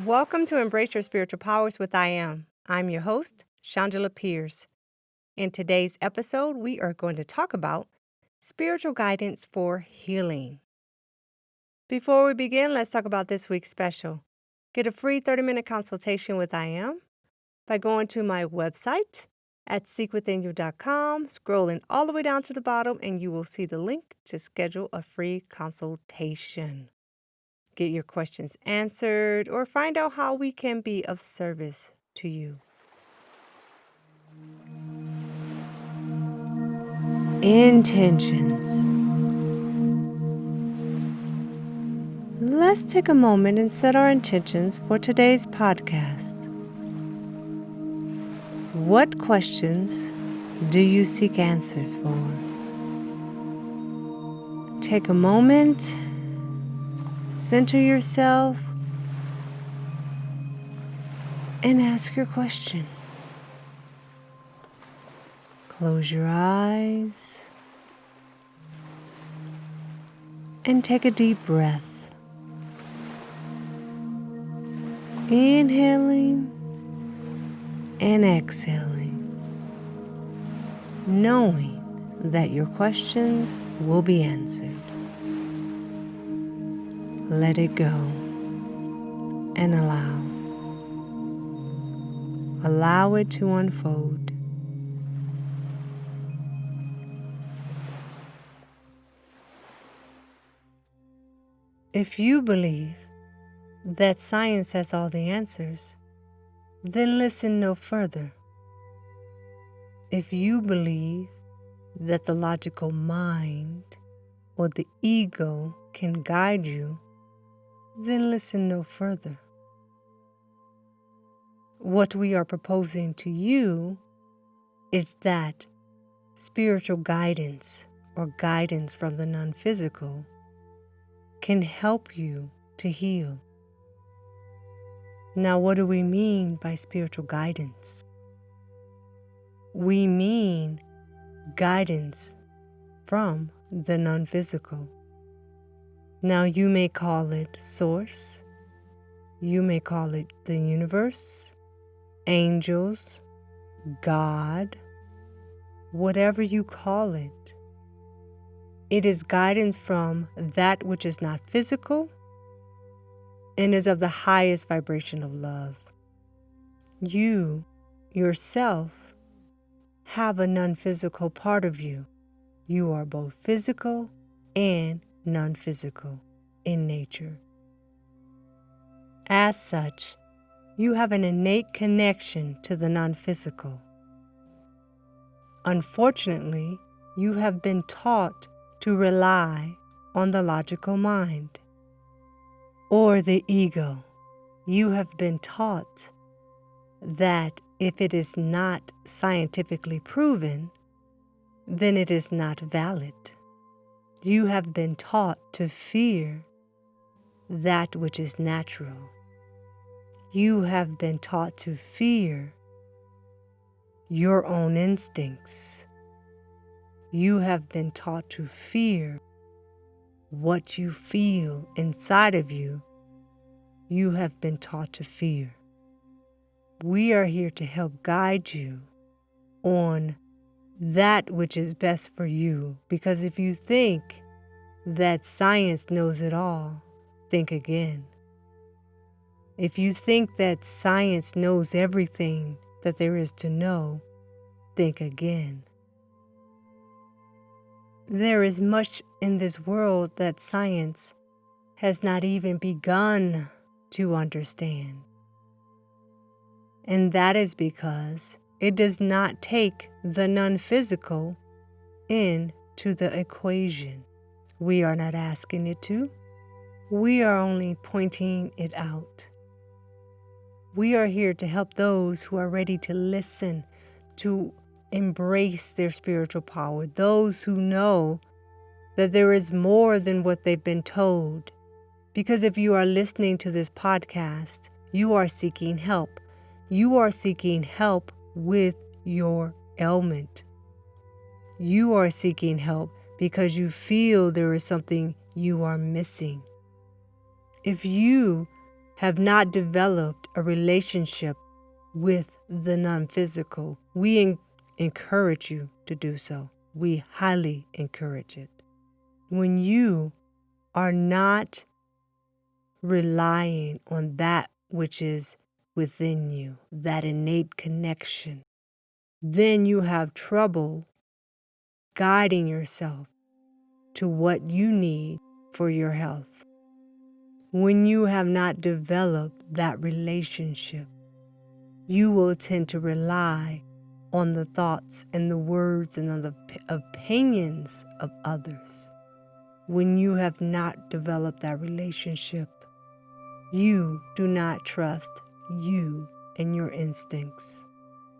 Welcome to Embrace Your Spiritual Powers with I Am. I'm your host, Shangela Pierce. In today's episode, we are going to talk about spiritual guidance for healing. Before we begin, let's talk about this week's special. Get a free 30-minute consultation with I Am by going to my website at seekwithinyou.com, scrolling all the way down to the bottom, and you will see the link to schedule a free consultation. Get your questions answered, or find out how we can be of service to you. Intentions. Let's take a moment and set our intentions for today's podcast. What questions do you seek answers for? Take a moment. Center yourself and ask your question. Close your eyes and take a deep breath. Inhaling and exhaling, knowing that your questions will be answered. Let it go and allow. Allow it to unfold. If you believe that science has all the answers, then listen no further. If you believe that the logical mind or the ego can guide you, then listen no further. What we are proposing to you is that spiritual guidance or guidance from the non-physical can help you to heal. Now, what do we mean by spiritual guidance? We mean guidance from the non-physical. Now, you may call it source, you may call it the universe, angels, God, whatever you call it. It is guidance from that which is not physical and is of the highest vibration of love. You, yourself, have a non-physical part of you. You are both physical and non-physical in nature. As such, you have an innate connection to the non-physical. Unfortunately, you have been taught to rely on the logical mind or the ego. You have been taught that if it is not scientifically proven, then it is not valid. You have been taught to fear that which is natural. You have been taught to fear your own instincts. You have been taught to fear what you feel inside of you. You have been taught to fear. We are here to help guide you on that which is best for you, because if you think that science knows it all, think again. If you think that science knows everything that there is to know, think again. There is much in this world that science has not even begun to understand. And that is because it does not take the non-physical into the equation. We are not asking it to. We are only pointing it out. We are here to help those who are ready to listen, to embrace their spiritual power, those who know that there is more than what they've been told. Because if you are listening to this podcast, you are seeking help. You are seeking help with your ailment. You are seeking help because you feel there is something you are missing. If you have not developed a relationship with the non-physical, we encourage you to do so. We highly encourage it. When you are not relying on that which is within you, that innate connection, then you have trouble guiding yourself to what you need for your health. When you have not developed that relationship, you will tend to rely on the thoughts and the words and on the opinions of others. When you have not developed that relationship, you do not trust you and your instincts.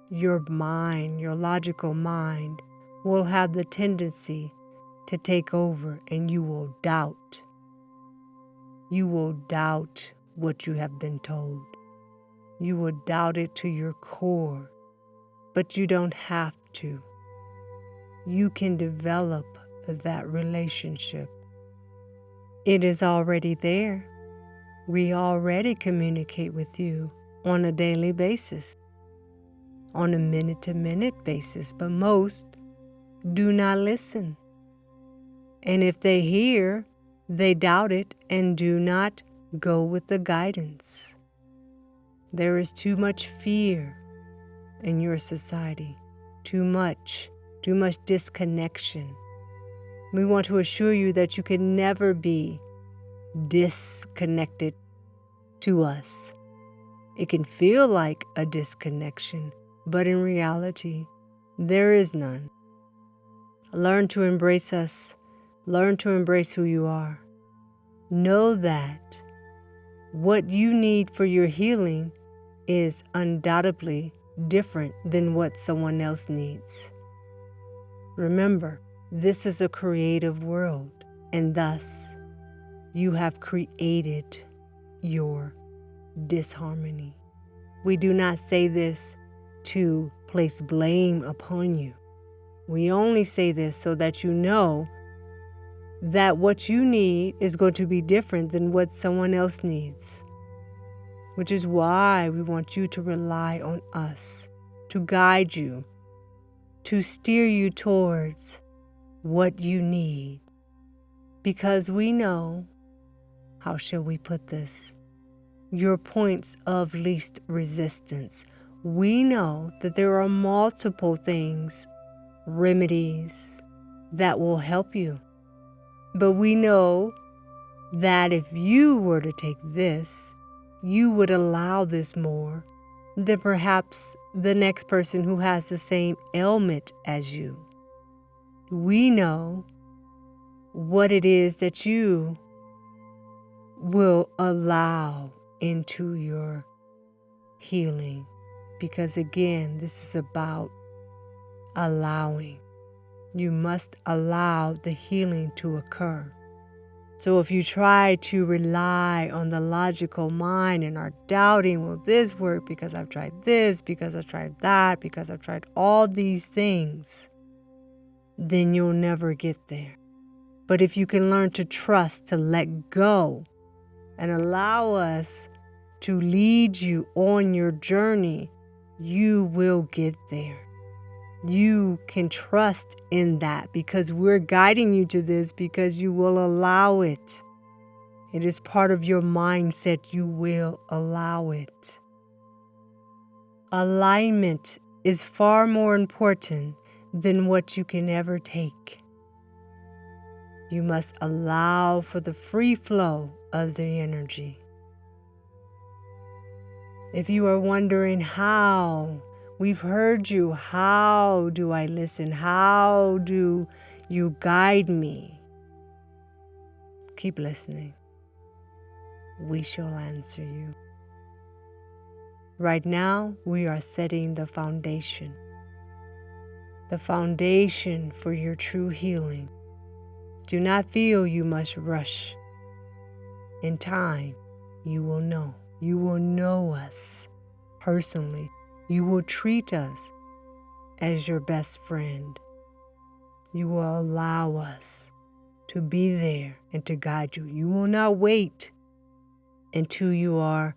Your mind, your logical mind, will have the tendency to take over, and you will doubt. You will doubt what you have been told. You will doubt it to your core, but you don't have to. You can develop that relationship. It is already there. We already communicate with you on a daily basis, on a minute-to-minute basis, but most do not listen. And if they hear, they doubt it and do not go with the guidance. There is too much fear in your society, too much disconnection. We want to assure you that you can never be disconnected to us. It can feel like a disconnection, but in reality, there is none. Learn to embrace us. Learn to embrace who you are. Know that what you need for your healing is undoubtedly different than what someone else needs. Remember, this is a creative world, and thus you have created your disharmony. We do not say this to place blame upon you. We only say this so that you know that what you need is going to be different than what someone else needs, which is why we want you to rely on us, to guide you, to steer you towards what you need. Because we know, how shall we put this, your points of least resistance. We know that there are multiple things, remedies, that will help you. But we know that if you were to take this, you would allow this more than perhaps the next person who has the same ailment as you. We know what it is that you will allow into your healing. Because again, this is about allowing. You must allow the healing to occur. So if you try to rely on the logical mind and are doubting, will this work because I've tried this, because I've tried that, because I've tried all these things, then you'll never get there. But if you can learn to trust, to let go, and allow us to lead you on your journey, you will get there. You can trust in that because we're guiding you to this because you will allow it. It is part of your mindset. You will allow it. Alignment is far more important than what you can ever take. You must allow for the free flow of the energy. If you are wondering how, we've heard you. How do I listen? How do you guide me? Keep listening. We shall answer you. Right now, we are setting the foundation. The foundation for your true healing. Do not feel you must rush. In time, you will know. You will know us personally. You will treat us as your best friend. You will allow us to be there and to guide you. You will not wait until you are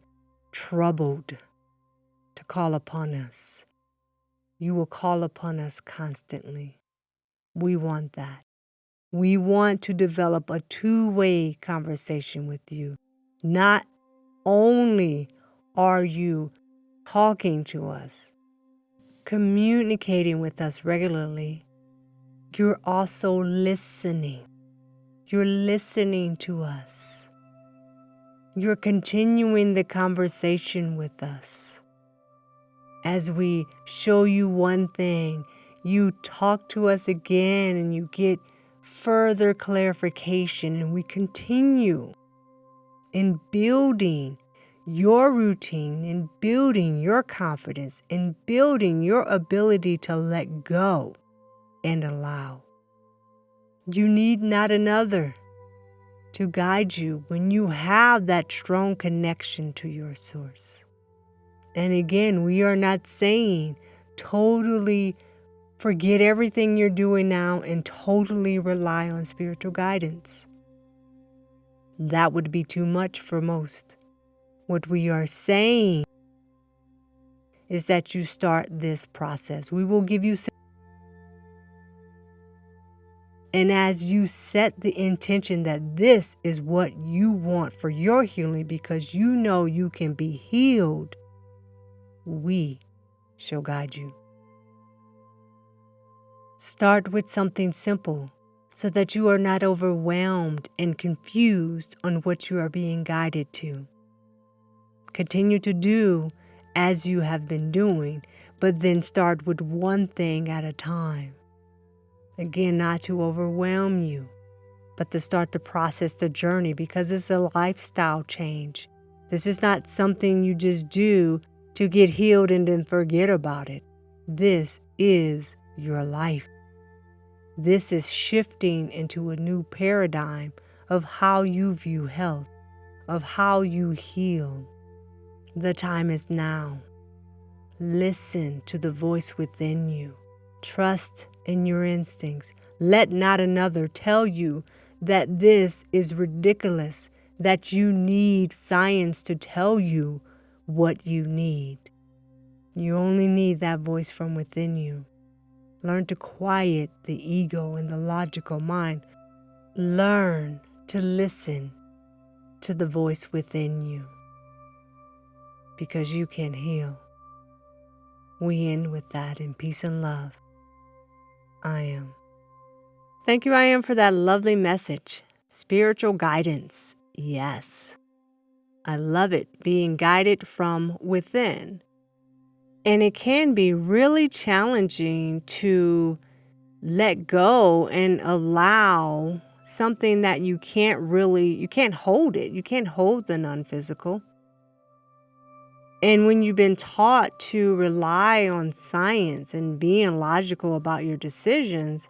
troubled to call upon us. You will call upon us constantly. We want that. We want to develop a two-way conversation with you. Not only are you talking to us, communicating with us regularly, you're also listening. You're listening to us. You're continuing the conversation with us. As we show you one thing, you talk to us again and you get further clarification, and we continue in building your routine, in building your confidence, in building your ability to let go and allow. You need not another to guide you when you have that strong connection to your source. And again, we are not saying totally forget everything you're doing now and totally rely on spiritual guidance. That would be too much for most. What we are saying is that you start this process. We will give you some. And as you set the intention that this is what you want for your healing, because you know you can be healed, we shall guide you. Start with something simple so that you are not overwhelmed and confused on what you are being guided to. Continue to do as you have been doing, but then start with one thing at a time. Again, not to overwhelm you, but to start the process, the journey, because it's a lifestyle change. This is not something you just do to get healed and then forget about it. This is your life. This is shifting into a new paradigm of how you view health, of how you heal. The time is now. Listen to the voice within you. Trust in your instincts. Let not another tell you that this is ridiculous, that you need science to tell you what you need. You only need that voice from within you. Learn to quiet the ego and the logical mind. Learn to listen to the voice within you, because you can heal. We end with that in peace and love. I am. Thank you, I am, for that lovely message. Spiritual guidance. Yes. I love it, being guided from within. And it can be really challenging to let go and allow something that you can't hold it. You can't hold the non-physical. And when you've been taught to rely on science and being logical about your decisions,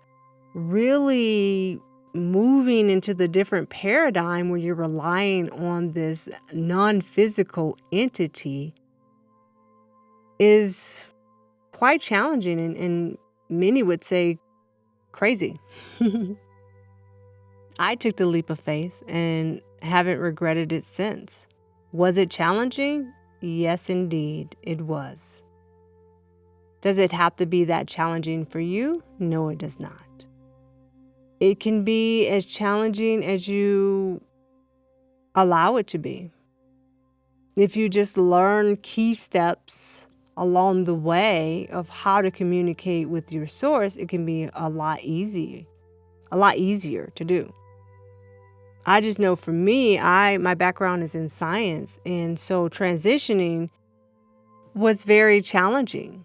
really moving into the different paradigm where you're relying on this non-physical entity is quite challenging, and many would say crazy. I took the leap of faith and haven't regretted it since. Was it challenging? Yes, indeed, it was. Does it have to be that challenging for you? No, it does not. It can be as challenging as you allow it to be. If you just learn key steps along the way of how to communicate with your source, it can be a lot easier to do. I just know for me, my background is in science, and so transitioning was very challenging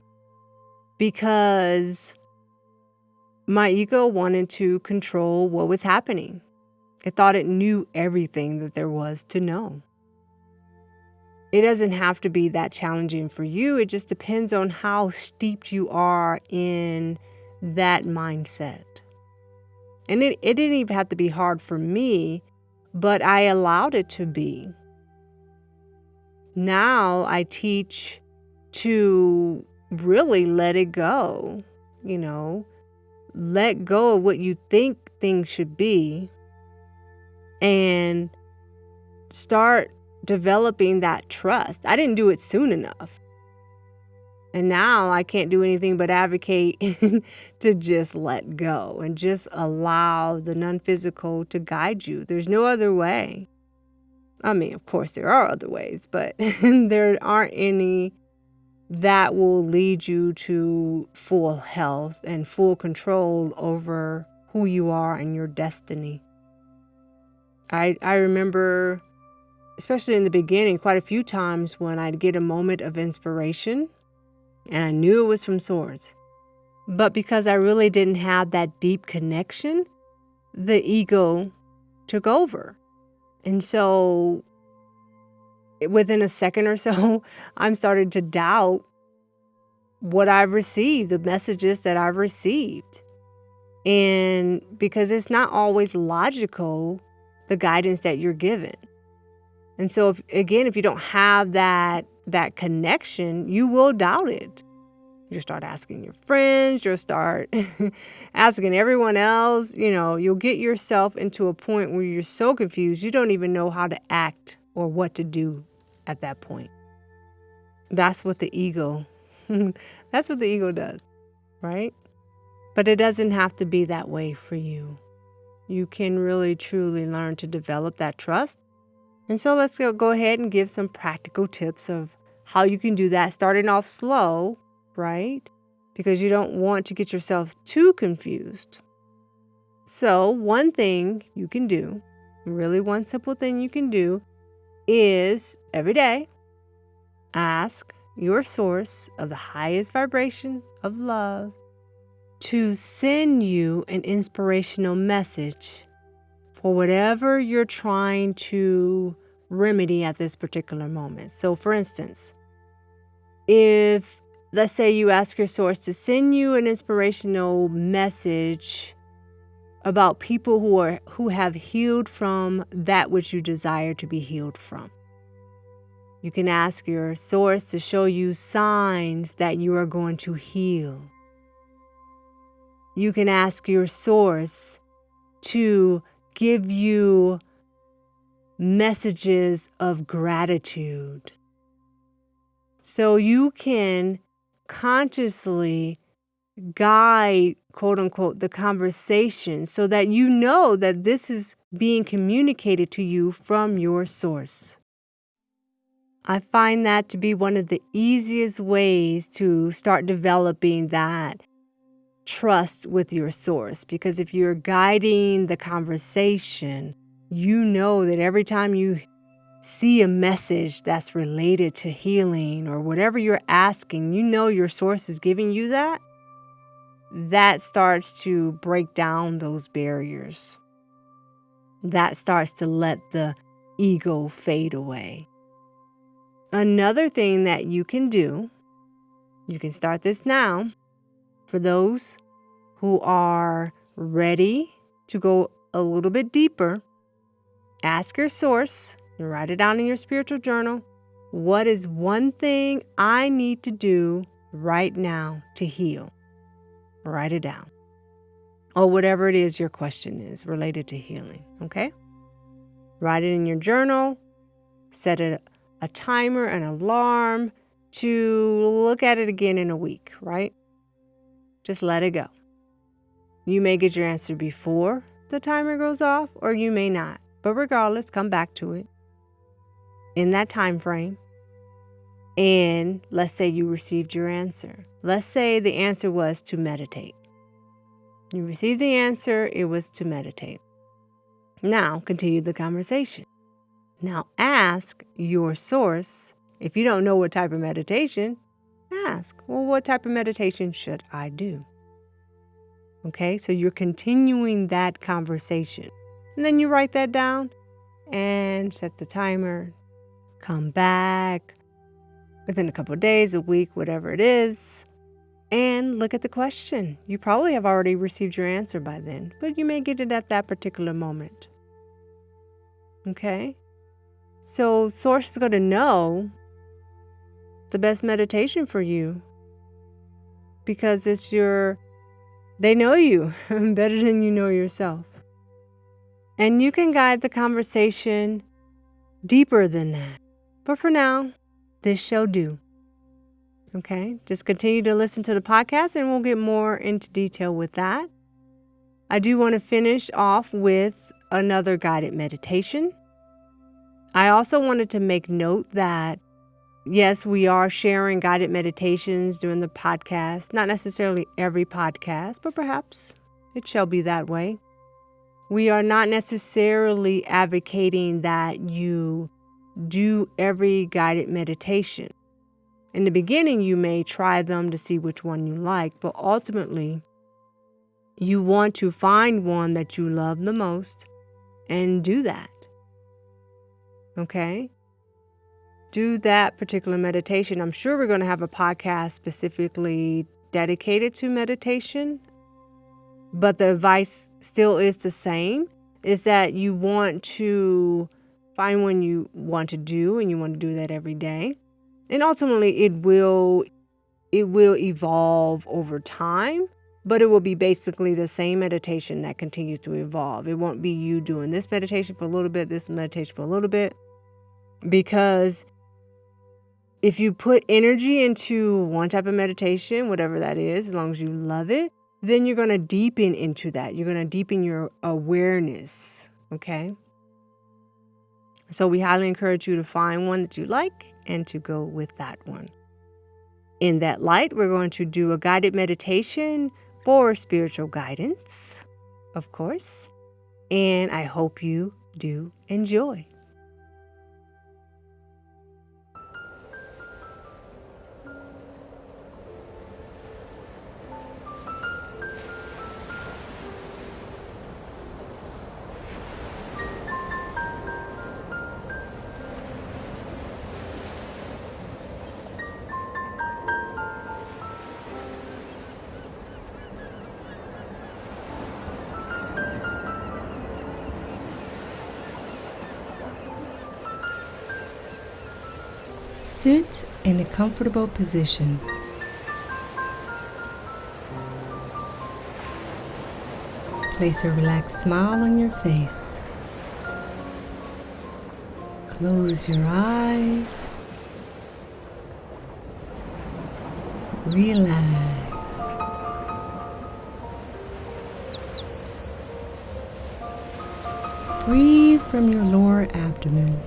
because my ego wanted to control what was happening. It thought it knew everything that there was to know. It doesn't have to be that challenging for you. It just depends on how steeped you are in that mindset. And it didn't even have to be hard for me, but I allowed it to be. Now I teach to really let it go, let go of what you think things should be and start developing that trust. I didn't do it soon enough. And now I can't do anything but advocate to just let go and just allow the non-physical to guide you. There's no other way. I mean, of course, there are other ways, but there aren't any that will lead you to full health and full control over who you are and your destiny. I remember, especially in the beginning, quite a few times when I'd get a moment of inspiration and I knew it was from Source. But because I really didn't have that deep connection, the ego took over. And so within a second or so, I'm starting to doubt what I've received, the messages that I've received. And because it's not always logical, the guidance that you're given. And so, if you don't have that connection, you will doubt it. You'll start asking your friends, you'll start asking everyone else. You'll get yourself into a point where you're so confused, you don't even know how to act or what to do at that point. That's what the ego, that's what the ego does, right? But it doesn't have to be that way for you. You can really, truly learn to develop that trust. And so let's go ahead and give some practical tips of how you can do that, starting off slow, right? Because you don't want to get yourself too confused. So one thing you can do, really one simple thing you can do, is every day ask your source of the highest vibration of love to send you an inspirational message for whatever you're trying to remedy at this particular moment. So for instance, if let's say you ask your source to send you an inspirational message about people who have healed from that which you desire to be healed from. You can ask your source to show you signs that you are going to heal. You can ask your source to give you messages of gratitude. So you can consciously guide, quote unquote, the conversation so that you know that this is being communicated to you from your source. I find that to be one of the easiest ways to start developing that trust with your source, because if you're guiding the conversation, you know that every time you see a message that's related to healing or whatever you're asking, you know your source is giving you that. That starts to break down those barriers. That starts to let the ego fade away. Another thing that you can do, you can start this now, for those who are ready to go a little bit deeper, ask your source, and write it down in your spiritual journal. What is one thing I need to do right now to heal? Write it down. Or whatever it is your question is related to healing, okay? Write it in your journal. Set a timer, an alarm to look at it again in a week, right? Just let it go. You may get your answer before the timer goes off, or you may not. But regardless, come back to it in that time frame. And let's say you received your answer. Let's say the answer was to meditate. You received the answer, it was to meditate. Now, continue the conversation. Now, ask your source, if you don't know what type of meditation, ask, well, what type of meditation should I do? Okay, so you're continuing that conversation. And then you write that down and set the timer. Come back within a couple of days, a week, whatever it is, and look at the question. You probably have already received your answer by then, but you may get it at that particular moment. Okay? So Source is going to know the best meditation for you because they know you better than you know yourself. And you can guide the conversation deeper than that. But for now, this shall do. Okay, just continue to listen to the podcast and we'll get more into detail with that. I do want to finish off with another guided meditation. I also wanted to make note that, yes, we are sharing guided meditations during the podcast. Not necessarily every podcast, but perhaps it shall be that way. We are not necessarily advocating that you do every guided meditation. In the beginning, you may try them to see which one you like, but ultimately, you want to find one that you love the most and do that. Okay? Do that particular meditation. I'm sure we're going to have a podcast specifically dedicated to meditation, but the advice still is the same, is that you want to find one you want to do and you want to do that every day. And ultimately, it will evolve over time, but it will be basically the same meditation that continues to evolve. It won't be you doing this meditation for a little bit, this meditation for a little bit, because if you put energy into one type of meditation, whatever that is, as long as you love it, then you're going to deepen into that. You're going to deepen your awareness, okay? So we highly encourage you to find one that you like and to go with that one. In that light, we're going to do a guided meditation for spiritual guidance, of course, and I hope you do enjoy. Sit in a comfortable position. Place a relaxed smile on your face. Close your eyes. Relax. Breathe from your lower abdomen.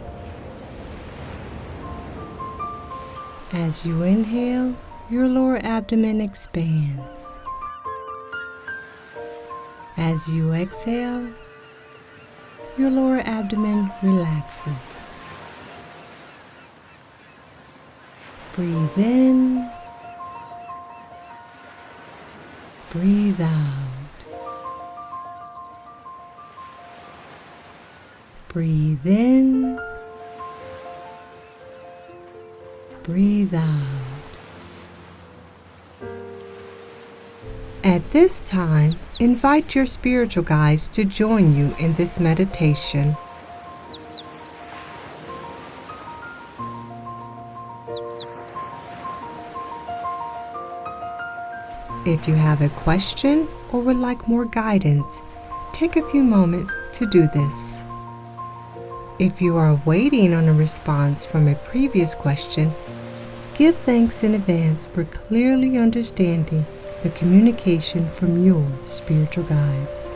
As you inhale, your lower abdomen expands. As you exhale, your lower abdomen relaxes. Breathe in. Breathe out. Breathe in. Breathe out. At this time, invite your spiritual guides to join you in this meditation. If you have a question or would like more guidance, take a few moments to do this. If you are waiting on a response from a previous question, give thanks in advance for clearly understanding the communication from your spiritual guides.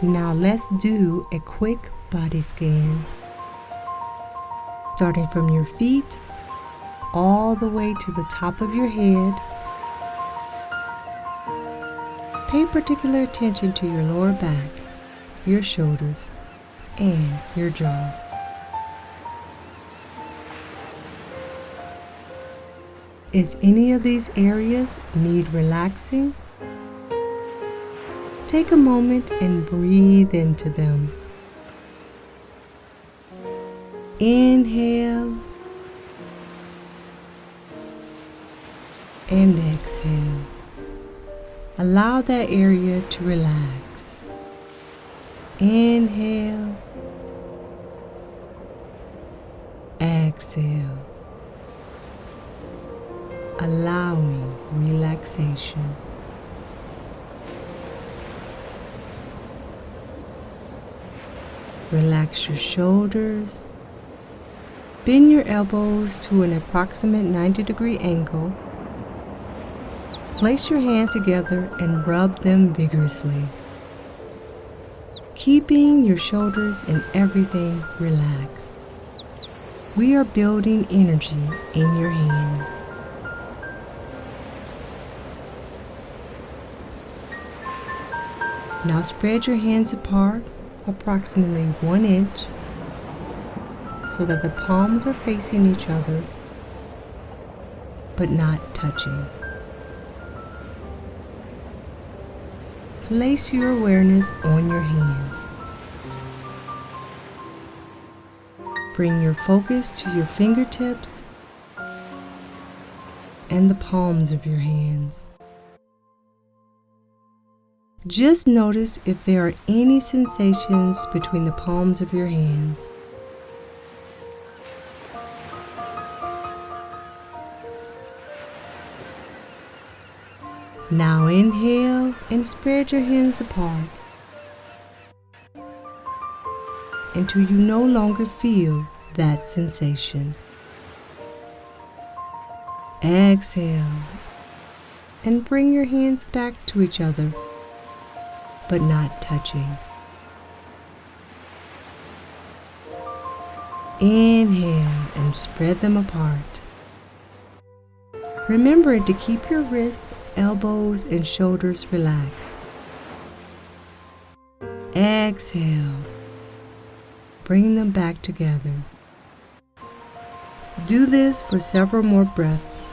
Now let's do a quick body scan. Starting from your feet all the way to the top of your head. Pay particular attention to your lower back, your shoulders, and your jaw. If any of these areas need relaxing, take a moment and breathe into them. Inhale and exhale. Allow that area to relax. Inhale. Exhale. Allowing relaxation. Relax your shoulders. Bend your elbows to an approximate 90-degree angle. Place your hands together and rub them vigorously, keeping your shoulders and everything relaxed. We are building energy in your hands. Now spread your hands apart approximately 1 inch so that the palms are facing each other but not touching. Place your awareness on your hands. Bring your focus to your fingertips and the palms of your hands. Just notice if there are any sensations between the palms of your hands. Now inhale and spread your hands apart until you no longer feel that sensation. Exhale and bring your hands back to each other, but not touching. Inhale and spread them apart. Remember to keep your wrists, elbows, and shoulders relaxed. Exhale. Bring them back together. Do this for several more breaths.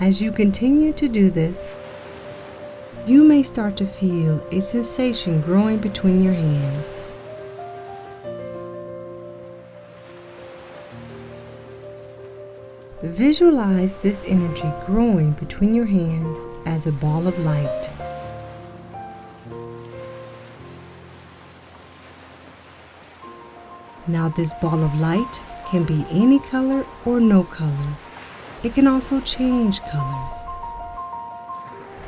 As you continue to do this, you may start to feel a sensation growing between your hands. Visualize this energy growing between your hands as a ball of light. Now this ball of light can be any color or no color. It can also change colors.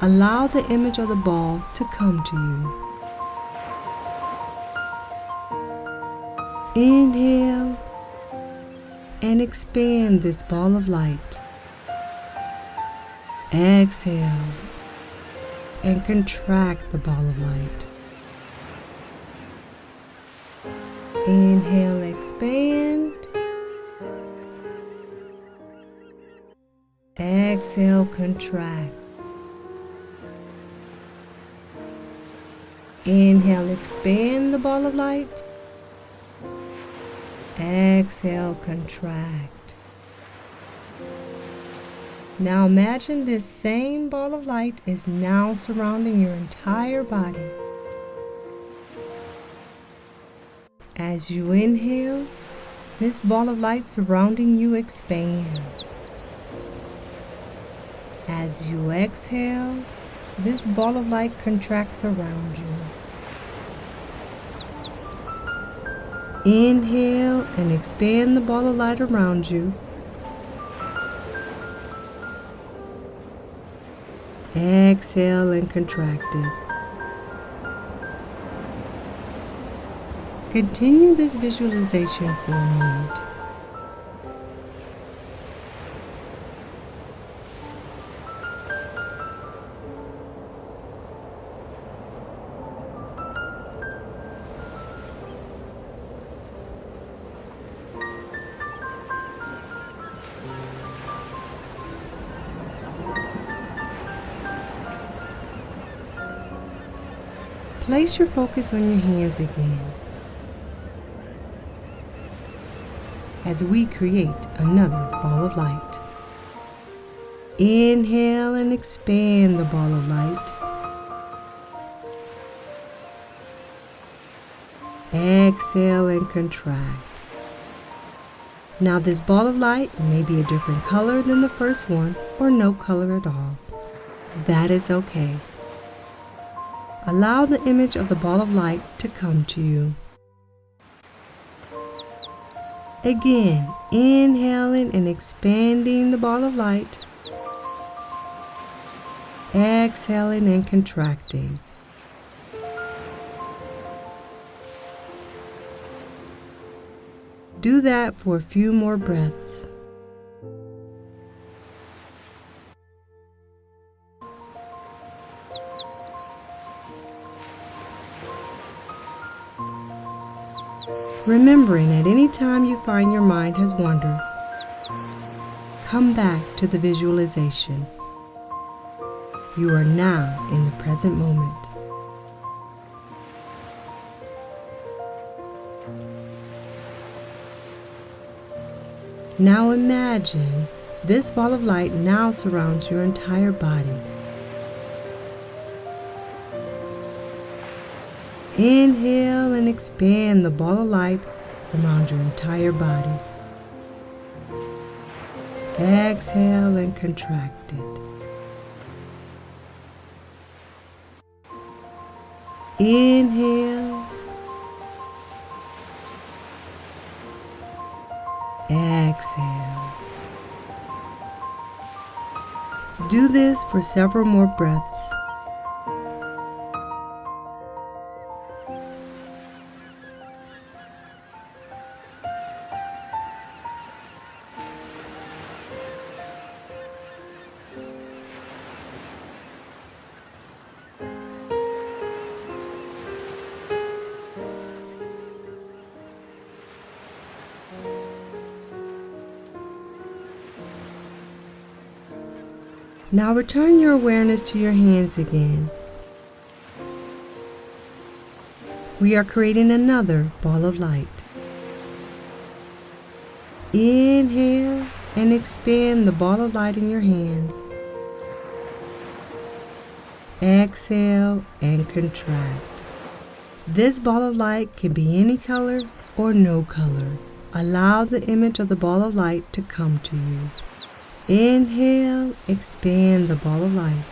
Allow the image of the ball to come to you. Inhale and expand this ball of light. Exhale and contract the ball of light. Inhale, expand. Exhale, contract. Inhale, expand the ball of light. Exhale, contract. Now imagine this same ball of light is now surrounding your entire body. As you inhale, this ball of light surrounding you expands. As you exhale, this ball of light contracts around you. Inhale and expand the ball of light around you. Exhale and contract it. Continue this visualization for a moment. Place your focus on your hands again as we create another ball of light. Inhale and expand the ball of light. Exhale and contract. Now this ball of light may be a different color than the first one or no color at all. That is okay. Allow the image of the ball of light to come to you. Again, inhaling and expanding the ball of light. Exhaling and contracting. Do that for a few more breaths. Remembering at any time you find your mind has wandered, come back to the visualization. You are now in the present moment. Now imagine this ball of light now surrounds your entire body. Inhale and expand the ball of light around your entire body. Exhale and contract it. Inhale. Exhale. Do this for several more breaths. Now return your awareness to your hands again. We are creating another ball of light. Inhale and expand the ball of light in your hands. Exhale and contract. This ball of light can be any color or no color. Allow the image of the ball of light to come to you. Inhale, expand the ball of light.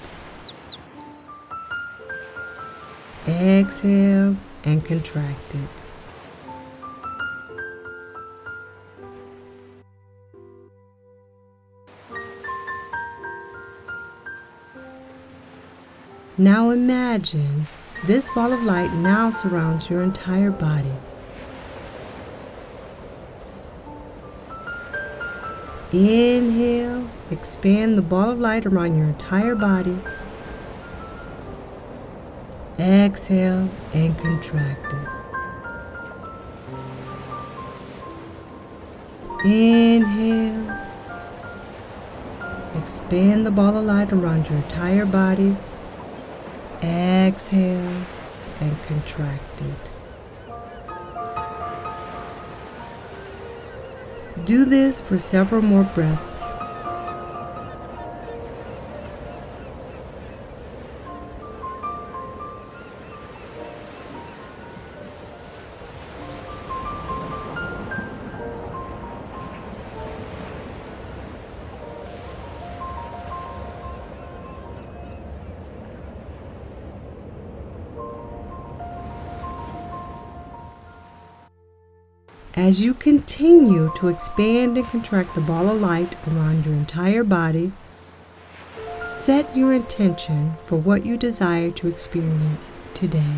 Exhale and contract it. Now imagine this ball of light now surrounds your entire body. Inhale, expand the ball of light around your entire body. Exhale and contract it. Inhale, expand the ball of light around your entire body. Exhale and contract it. Do this for several more breaths. As you continue to expand and contract the ball of light around your entire body, set your intention for what you desire to experience today.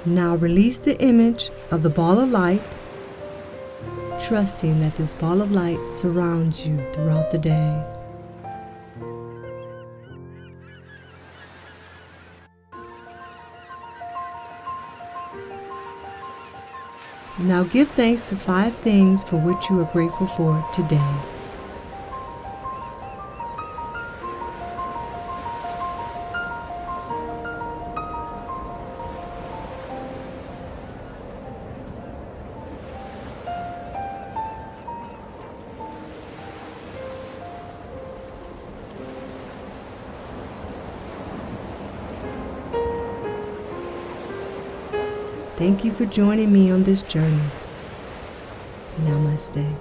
Now release the image of the ball of light, trusting that this ball of light surrounds you throughout the day. Now give thanks to 5 things for which you are grateful for today. Thank you for joining me on this journey. Namaste.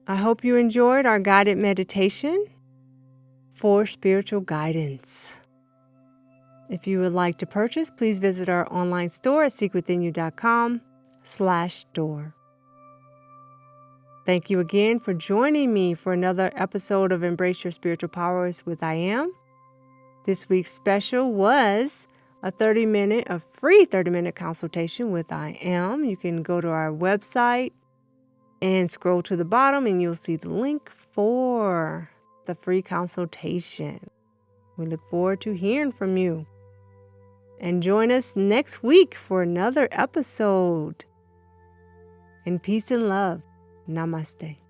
I hope you enjoyed our guided meditation for spiritual guidance. If you would like to purchase, please visit our online store at seekwithinyou.com/store. Thank you again for joining me for another episode of Embrace Your Spiritual Powers with I Am. This week's special was a free 30-minute consultation with I Am. You can go to our website and scroll to the bottom and you'll see the link for the free consultation. We look forward to hearing from you. And join us next week for another episode. In peace and love. Namaste.